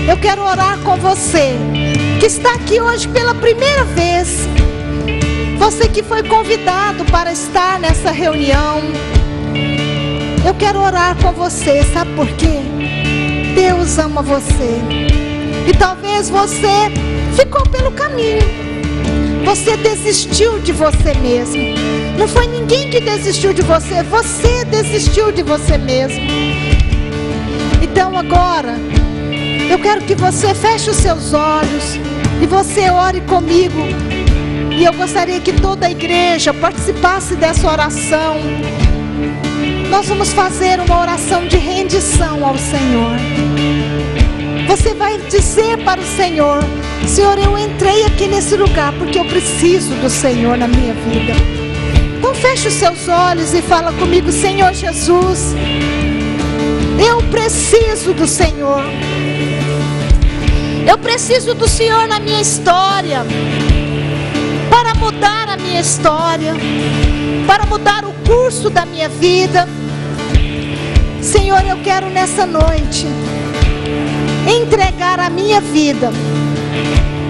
Eu quero orar com você que está aqui hoje pela primeira vez. Você que foi convidado para estar nessa reunião. Eu quero orar com você, sabe por quê? Deus ama você. E talvez você ficou pelo caminho. Você desistiu de você mesmo. Não foi ninguém que desistiu de você. Você desistiu de você mesmo. Então agora, eu quero que você feche os seus olhos e você ore comigo. E eu gostaria que toda a igreja participasse dessa oração. Nós vamos fazer uma oração de rendição ao Senhor. Você vai dizer para o Senhor: Senhor, eu entrei aqui nesse lugar porque eu preciso do Senhor na minha vida. Então feche os seus olhos e fala comigo: Senhor Jesus, eu preciso do Senhor. Eu preciso do Senhor na minha história, para mudar a minha história, para mudar o curso da minha vida. Senhor, eu quero nessa noite entregar a minha vida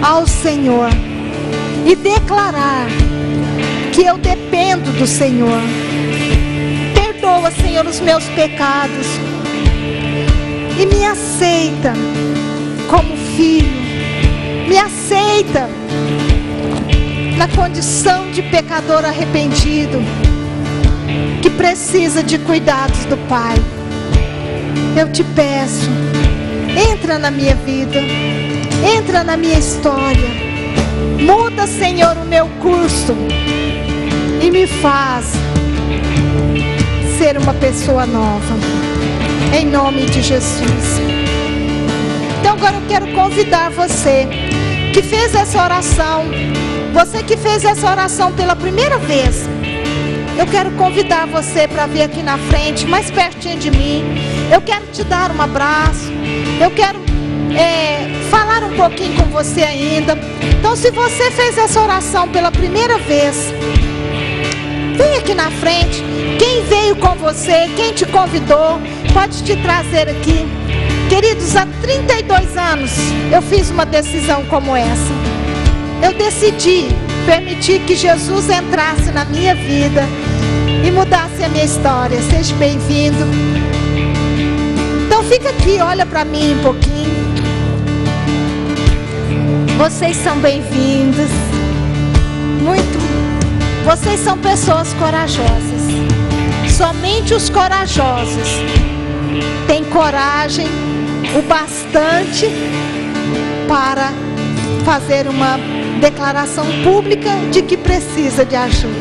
ao Senhor e declarar que eu dependo do Senhor. Perdoa, Senhor, os meus pecados e me aceita como filho. Me aceita na condição de pecador arrependido que precisa de cuidados do Pai. Eu te peço, entra na minha vida, entra na minha história, muda, Senhor, o meu curso e me faz ser uma pessoa nova, em nome de Jesus. Então agora eu quero convidar você que fez essa oração, você que fez essa oração pela primeira vez, eu quero convidar você para vir aqui na frente, mais pertinho de mim. Eu quero te dar um abraço. Eu quero falar um pouquinho com você ainda. Então, se você fez essa oração pela primeira vez, vem aqui na frente. Quem veio com você, quem te convidou, pode te trazer aqui. Queridos, há 32 anos eu fiz uma decisão como essa. Eu decidi permitir que Jesus entrasse na minha vida e mudasse a minha história. Seja bem-vindo. Então fica aqui, olha para mim um pouquinho. Vocês são bem-vindos. Vocês são pessoas corajosas. Somente os corajosos têm coragem o bastante para fazer uma declaração pública de que precisa de ajuda,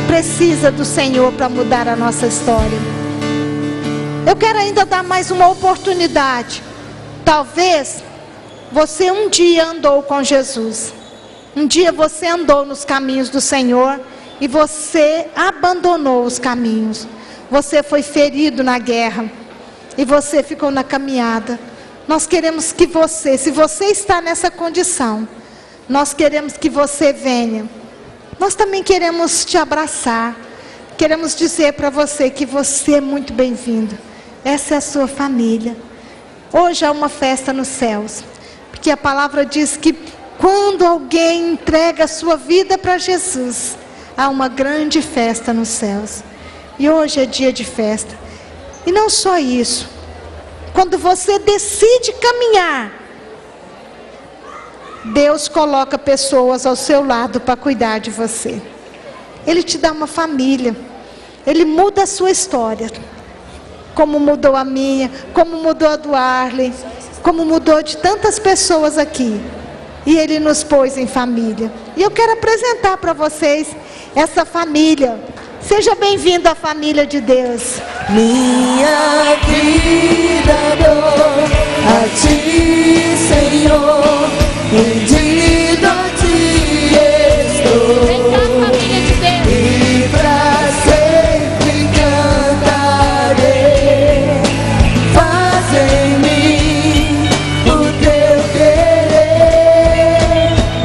precisa do Senhor para mudar a nossa história. Eu quero ainda dar mais uma oportunidade. Talvez você um dia andou com Jesus, um dia você andou nos caminhos do Senhor e você abandonou os caminhos. Você foi ferido na guerra e você ficou na caminhada. Nós queremos que você, se você está nessa condição, nós queremos que você venha. Nós também queremos te abraçar. Queremos dizer para você que você é muito bem-vindo. Essa é a sua família. Hoje há uma festa nos céus. Porque a palavra diz que quando alguém entrega a sua vida para Jesus, há uma grande festa nos céus. E hoje é dia de festa. E não só isso. Quando você decide caminhar, Deus coloca pessoas ao seu lado para cuidar de você. Ele te dá uma família. Ele muda a sua história. Como mudou a minha, como mudou a do Arley, como mudou de tantas pessoas aqui. E Ele nos pôs em família. E eu quero apresentar para vocês essa família. Seja bem-vindo à família de Deus. Minha vida dou a Ti, Senhor, rendido a Ti estou. Vem cá, família de Deus. E pra sempre cantarei. Faz em mim o Teu querer.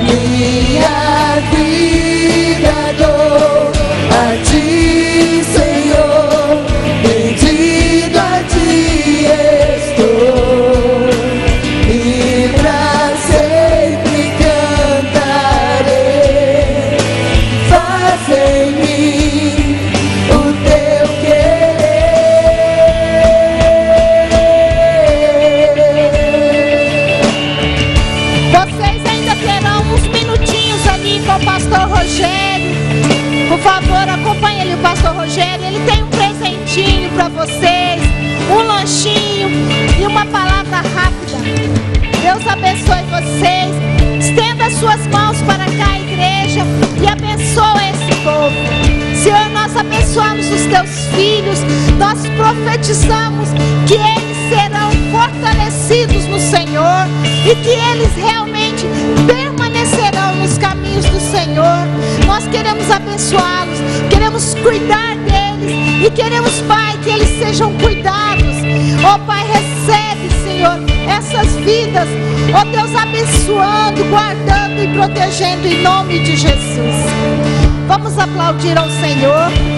Minha vida dou a Ti, Senhor, rendido a Ti estou. E pra sempre ministério. Ele tem um presentinho para vocês, um lanchinho e uma palavra rápida. Deus abençoe vocês. Estenda suas mãos para cá, igreja, e abençoa esse povo. Senhor, nós abençoamos os teus filhos. Nós profetizamos que eles serão fortalecidos no Senhor e que eles realmente permanecerão nos caminhos do Senhor. Nós queremos abençoá-los, queremos cuidar deles e queremos, Pai, que eles sejam cuidados. Ó Pai, recebe, Senhor, essas vidas, ó Deus, abençoando, guardando e protegendo em nome de Jesus. Vamos aplaudir ao Senhor.